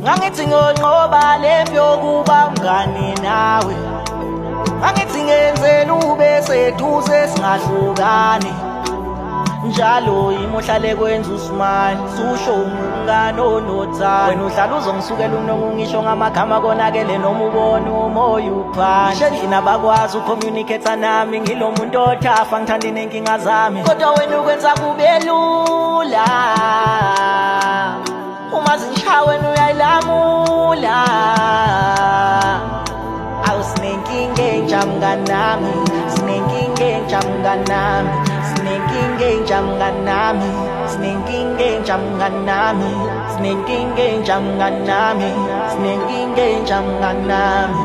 Ngangithi ngonqoba lempi yokuba mngani nawe, ngangithi ngenzela ube seduze singahlukani. Njalo yimi ohlale kwenza usimane, susho umngane onothando. Wena uhlala uzongisukela unongo ngisho ngamagama konakele noma ubone umoya uphandle. Endlini abakwazi ucommunicate nami, ngilo muntu othafa ngithanda inenkinga zami. Kodwa wena ukwenza kube lula, uma zingishaye wena uyayilamula. Awu sinenkinga entsha mngani nami, sinenkinga entsha mngani nami, sinenkinga entsha mngani nami, sinenkinga entsha mngani nami, sinenkinga entsha mngani nami, sinenkinga entsha mngani nami.